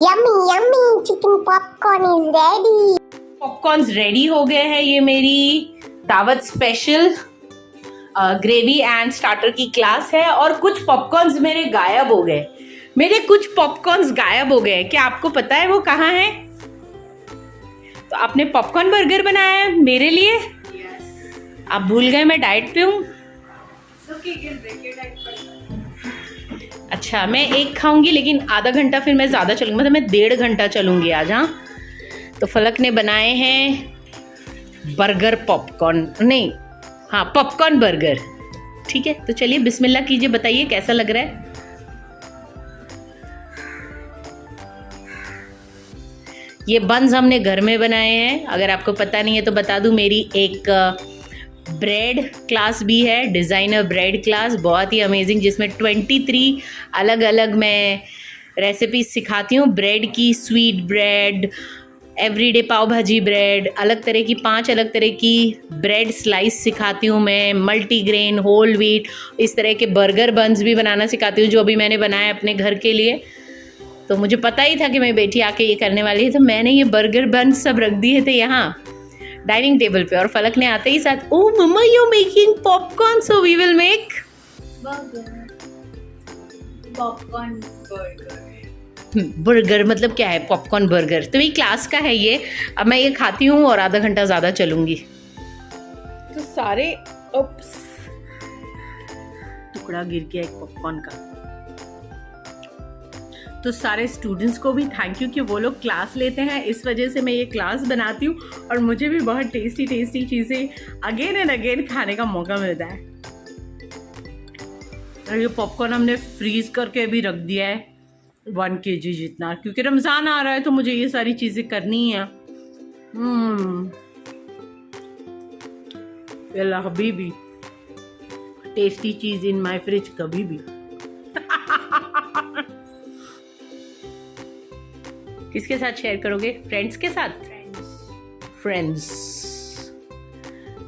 Yummy yummy chicken popcorn is ready. Popcorns ready हो गए हैं। ये मेरी दावत स्पेशल ग्रेवी एंड स्टार्टर की क्लास है और कुछ पॉपकॉर्न्स मेरे गायब हो गए। कुछ पॉपकॉर्न्स गायब हो गए। क्या आपको पता है वो कहाँ है? तो आपने पॉपकॉर्न बर्गर बनाया है मेरे लिए? आप भूल गए मैं डाइट पे हूँ। अच्छा, मैं एक खाऊंगी लेकिन आधा घंटा फिर मैं ज़्यादा चलूँगी, मतलब मैं 1.5 घंटा चलूँगी आज। हाँ, तो फलक ने बनाए हैं बर्गर पॉपकॉर्न, नहीं हाँ पॉपकॉर्न बर्गर। ठीक है, तो चलिए बिस्मिल्लाह कीजिए, बताइए कैसा लग रहा है। ये बन्स हमने घर में बनाए हैं। अगर आपको पता नहीं है तो बता दूं, मेरी एक ब्रेड क्लास भी है, डिज़ाइनर ब्रेड क्लास, बहुत ही अमेजिंग, जिसमें 23 अलग अलग मैं रेसिपीज सिखाती हूँ ब्रेड की। स्वीट ब्रेड, एवरीडे पाव भाजी ब्रेड, अलग तरह की 5 अलग तरह की ब्रेड स्लाइस सिखाती हूँ मैं, मल्टीग्रेन, होल व्हीट, इस तरह के बर्गर बन्स भी बनाना सिखाती हूँ, जो अभी मैंने बनाया अपने घर के लिए। तो मुझे पता ही था कि मेरी बेटी आके ये करने वाली है, तो मैंने ये बर्गर बन्स सब रख दिए थे यहाँ डाइनिंग टेबल पे। और फलक ने आते ही साथ, ओ मम्मा you making popcorn, so we will make popcorn burger. Burger मतलब क्या है? Popcorn burger. तो ये क्लास का है ये। अब मैं ये खाती हूँ और आधा घंटा ज़्यादा चलूँगी। तो सारे टुकड़ा गिर गया एक पॉपकॉर्न का। तो सारे स्टूडेंट्स को भी थैंक यू कि वो लोग क्लास लेते हैं, इस वजह से मैं ये क्लास बनाती हूँ और मुझे भी बहुत टेस्टी टेस्टी चीज़ें अगेन एंड अगेन खाने का मौका मिलता है। और ये पॉपकॉर्न हमने फ्रीज करके भी रख दिया है 1 kg जितना, क्योंकि रमज़ान आ रहा है तो मुझे ये सारी चीज़ें करनी है। Habibi, tasty cheese in my fridge कभी भी। किसके साथ शेयर करोगे? फ्रेंड्स के साथ? फ्रेंड्स।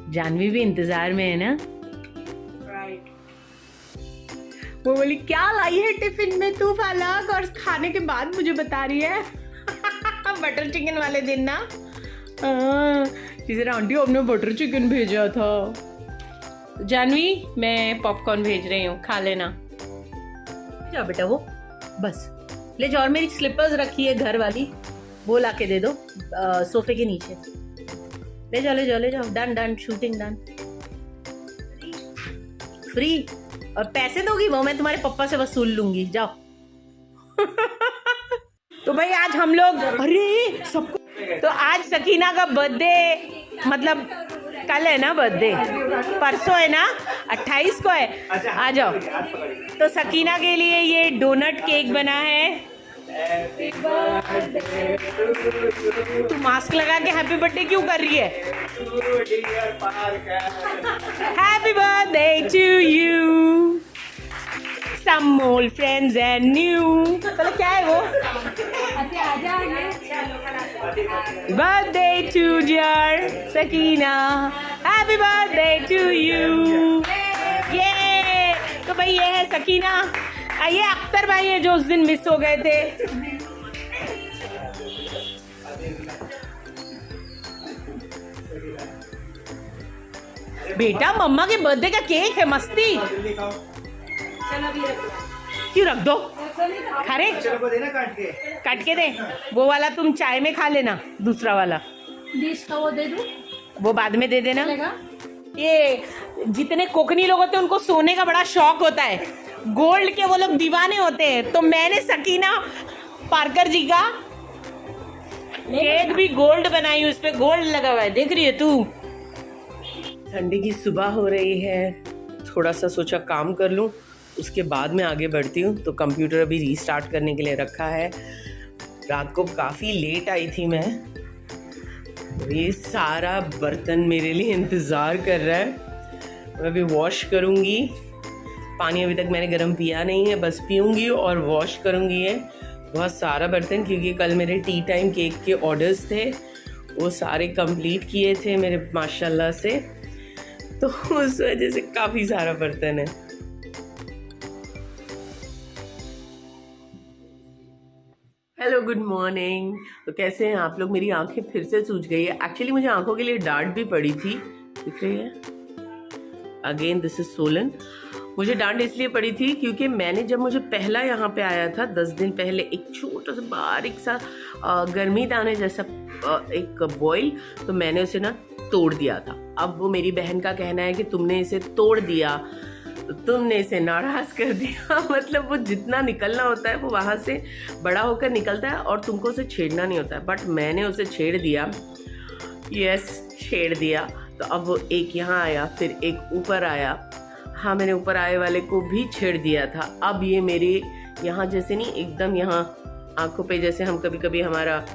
जानवी भी इंतजार में है ना? राइट। वो बोली क्या लाई है टिफिन में तू फलक, और खाने के बाद मुझे बता रही है। बटर चिकन वाले दिन ना, आंटी आपने बटर चिकन भेजा था। जानवी, मैं पॉपकॉर्न भेज रही हूँ, खा लेना। जाओ बेटा, वो बस ले जाओ। और मेरी स्लीपर्स रखी है घर वाली, वो ला के दे दो सोफे के नीचे। ले जाओ ले जाओ ले जाओ। Done done, shooting done. Free? और पैसे दोगी वो मैं तुम्हारे पापा से वसूल लूंगी, जाओ। तो भाई आज हम लोग, अरे सबको, तो आज सकीना का बर्थडे, मतलब कल है ना बर्थडे, परसों है ना, 28 को है। आ जाओ। तो सकीना के लिए ये डोनट केक बना है। तू मास्क लगा के हैप्पी बर्थडे क्यों कर रही है? Happy birthday to you, some old friends and new. मतलब क्या है वो? Birthday to dear Sakina, happy birthday to you. ये तो भाई ये है सकीना, ये अख्तर भाई है जो उस दिन मिस हो गए थे। बेटा मम्मा के बर्थडे का केक है, मस्ती क्यों रख दो? खा रहे? काट के दे। वो वाला तुम चाय में खा लेना, दूसरा वाला डिश का वो दे दूं? वो बाद में दे देना। ये जितने कोकनी लोग होते हैं उनको सोने का बड़ा शौक होता है, गोल्ड के वो लोग दीवाने होते हैं। तो मैंने सकीना पारकर जी का केक भी गोल्ड बनाई, उस पे गोल्ड लगा हुआ है, देख रही है तू। ठंडी की सुबह हो रही है, थोड़ा सा सोचा काम कर लूं, उसके बाद में आगे बढ़ती हूँ। तो कंप्यूटर अभी रीस्टार्ट करने के लिए रखा है। रात को काफ़ी लेट आई थी मैं। ये सारा बर्तन मेरे लिए इंतज़ार कर रहा है। मैं अभी वॉश करूँगी। पानी अभी तक मैंने गर्म पिया नहीं है, बस पीऊँगी और वॉश करूँगी ये बहुत सारा बर्तन, क्योंकि कल मेरे टी टाइम केक के ऑर्डर्स थे, वो सारे कंप्लीट किए थे मेरे माशाल्लाह से, तो उस वजह से काफ़ी सारा बर्तन है। Hello good morning. तो कैसे हैं आप लोग? मेरी आंखें फिर से सूज गई है। एक्चुअली मुझे आंखों के लिए डांट भी पड़ी थी, दिख रही है। Again this is Solan. मुझे डांट इसलिए पड़ी थी क्योंकि मैंने जब मुझे पहला यहाँ पे आया था 10 दिन पहले, एक छोटा सा बारीक सा गर्मी दाने जैसा एक बॉयल, तो मैंने उसे ना तोड़ दिया था। अब वो मेरी बहन का कहना है कि तुमने इसे तोड़ दिया, तुमने इसे नाराज कर दिया। मतलब वो जितना निकलना होता है वो वहाँ से बड़ा होकर निकलता है और तुमको उसे छेड़ना नहीं होता है, बट मैंने उसे छेड़ दिया। यस, छेड़ दिया। तो अब वो एक यहाँ आया, फिर एक ऊपर आया। हाँ, मैंने ऊपर आए वाले को भी छेड़ दिया था। अब ये मेरे यहाँ जैसे नहीं, एकदम यहाँ आंखों पे जैसे हम कभी कभी हमारा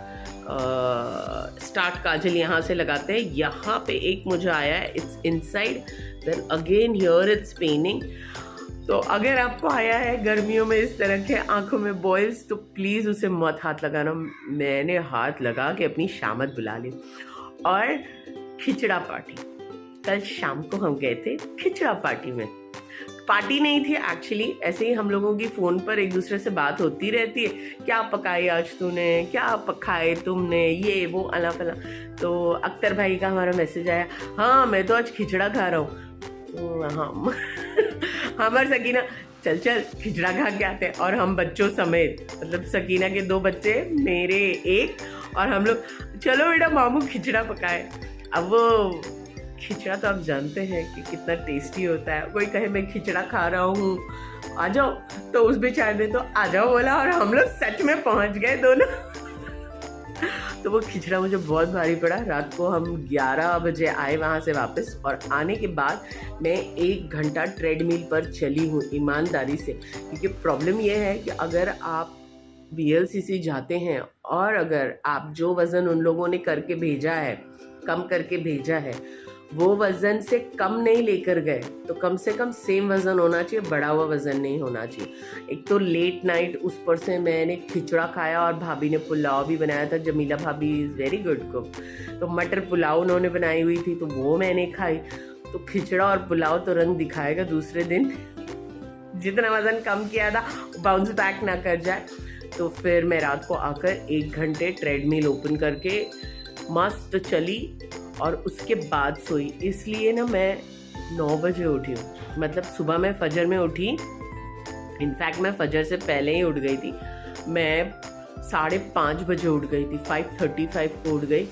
स्टार्ट काजल यहाँ से लगाते हैं, यहाँ पे एक मुझे आया है, it's inside, then again here it's paining. तो अगर आपको आया है गर्मियों में इस तरह के आंखों में बॉयल्स, तो प्लीज़ उसे मत हाथ लगाना। मैंने हाथ लगा के अपनी शामत बुला ली। और खिचड़ा पार्टी, कल शाम को हम गए थे खिचड़ा पार्टी में। पार्टी नहीं थी एक्चुअली, ऐसे ही हम लोगों की फ़ोन पर एक दूसरे से बात होती रहती है, क्या पकाई आज तूने, क्या पकाए तुमने, ये वो अला फला। तो अख्तर भाई का हमारा मैसेज आया, हाँ मैं तो आज खिचड़ा खा रहा हूँ। तो हाँ हमारे सकीना, चल चल खिचड़ा खा के आते हैं। और हम बच्चों समेत, मतलब सकीना के 2 बच्चे, मेरे एक, और हम लोग चलो बेटा मामू खिचड़ा पकाए। अब वो खिचड़ा तो आप जानते हैं कि कितना टेस्टी होता है। कोई कहे मैं खिचड़ा खा रहा हूँ, आ जाओ, तो उस बेचारे ने तो आ जाओ बोला, और हम लोग सच में पहुँच गए दोनों। तो वो खिचड़ा मुझे बहुत भारी पड़ा। रात को हम 11 बजे आए वहाँ से वापस, और आने के बाद मैं 1 घंटा ट्रेडमिल पर चली हूँ ईमानदारी से। क्योंकि प्रॉब्लम ये है कि अगर आप VLCC जाते हैं और अगर आप जो वज़न उन लोगों ने करके भेजा है, कम करके भेजा है, वो वज़न से कम नहीं लेकर गए, तो कम से कम सेम वज़न होना चाहिए, बढ़ा हुआ वज़न नहीं होना चाहिए। एक तो लेट नाइट, उस पर से मैंने खिचड़ा खाया और भाभी ने पुलाव भी बनाया था। जमीला भाभी इज़ वेरी गुड कुक, तो मटर पुलाव उन्होंने बनाई हुई थी, तो वो मैंने खाई। तो खिचड़ा और पुलाव तो रंग दिखाएगा दूसरे दिन। जितना वज़न कम किया था बाउंस बैक ना कर जाए। तो फिर मैं रात को आकर 1 घंटे ट्रेडमिल ओपन करके मस्त चली और उसके बाद सोई। इसलिए ना मैं 9 बजे उठी हूँ। मतलब सुबह मैं फजर में उठी, इनफैक्ट मैं फजर से पहले ही उठ गई थी। मैं 5:30 बजे उठ गई थी, 5:35 को उठ गई।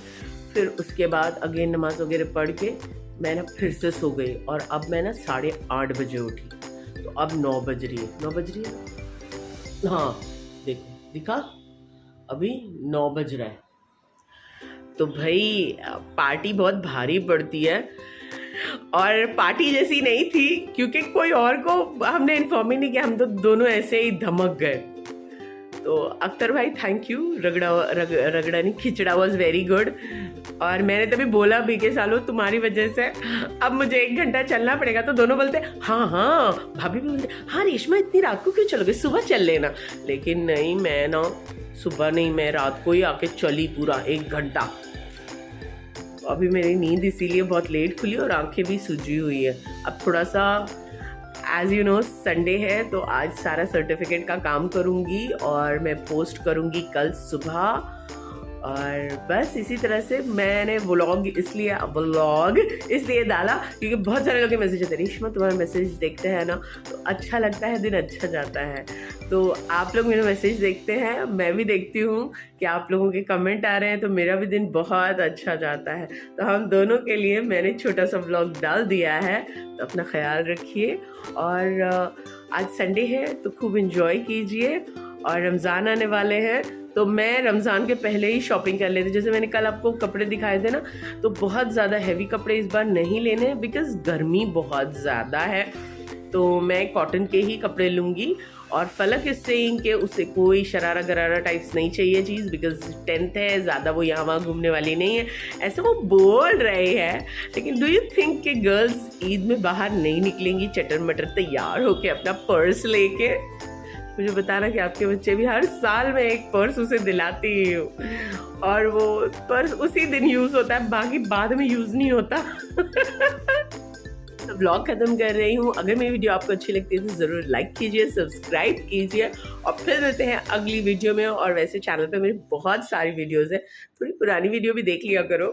फिर उसके बाद अगेन नमाज वगैरह पढ़ के मैं ना फिर से सो गई, और अब मैं ना 8:30 बजे उठी। तो अब 9 बज रही है, 9 बज रही है, हाँ देखो दिखा, अभी 9 बज रहा है। तो भाई पार्टी बहुत भारी पड़ती है, और पार्टी जैसी नहीं थी क्योंकि कोई और को हमने इन्फॉर्म ही नहीं किया, हम तो दोनों ऐसे ही धमक गए। तो अख्तर भाई थैंक यू, रगड़ा नहीं, खिचड़ा वॉज वेरी गुड। और मैंने तभी बोला भी कि सालो तुम्हारी वजह से अब मुझे 1 घंटा चलना पड़ेगा। तो दोनों बोलते हाँ हाँ, भाभी भी बोलते हाँ रेशमा इतनी रात को क्यों चलोगे, सुबह चल लेना। लेकिन नहीं, मैं ना सुबह नहीं, मैं रात को ही आके चली पूरा 1 घंटा। अभी मेरी नींद इसीलिए बहुत लेट खुली और आंखें भी सूजी हुई है। अब थोड़ा सा एज यू नो संडे है, तो आज सारा सर्टिफिकेट का काम करूँगी और मैं पोस्ट करूँगी कल सुबह। और बस इसी तरह से मैंने व्लॉग इसलिए डाला क्योंकि बहुत सारे लोग के मैसेज आते हैं, रेशमा तुम्हारा मैसेज देखते हैं ना तो अच्छा लगता है, दिन अच्छा जाता है। तो आप लोग मेरे मैसेज देखते हैं, मैं भी देखती हूँ कि आप लोगों के कमेंट आ रहे हैं, तो मेरा भी दिन बहुत अच्छा जाता है। तो हम दोनों के लिए मैंने छोटा सा व्लॉग डाल दिया है, तो अपना ख्याल रखिए। और आज संडे है तो खूब इंजॉय कीजिए, और रमज़ान आने वाले हैं तो मैं रमज़ान के पहले ही शॉपिंग कर लेती। जैसे मैंने कल आपको कपड़े दिखाए थे ना, तो बहुत ज़्यादा हैवी कपड़े इस बार नहीं लेने हैं बिकॉज़ गर्मी बहुत ज़्यादा है। तो मैं कॉटन के ही कपड़े लूँगी। और फलक इज सेइंग कि उसे कोई शरारा गरारा टाइप्स नहीं चाहिए चीज़, बिकॉज 10th है, ज़्यादा वो यहाँ वहाँ घूमने वाली नहीं है, ऐसे वो बोल रहे हैं। लेकिन डू यू थिंक कि गर्ल्स ईद में बाहर नहीं निकलेंगी चटर मटर तैयार होके अपना पर्स लेके? मुझे बताना कि आपके बच्चे भी हर साल मैं एक पर्स उसे दिलाती हूँ, और वो पर्स उसी दिन यूज़ होता है, बाकी बाद में यूज़ नहीं होता। ब्लॉग खत्म कर रही हूँ। अगर मेरी वीडियो आपको अच्छी लगती है तो ज़रूर लाइक कीजिए, सब्सक्राइब कीजिए और फिर मिलते हैं अगली वीडियो में। और वैसे चैनल पे मेरी बहुत सारी वीडियोज़ हैं, थोड़ी पुरानी वीडियो भी देख लिया करो।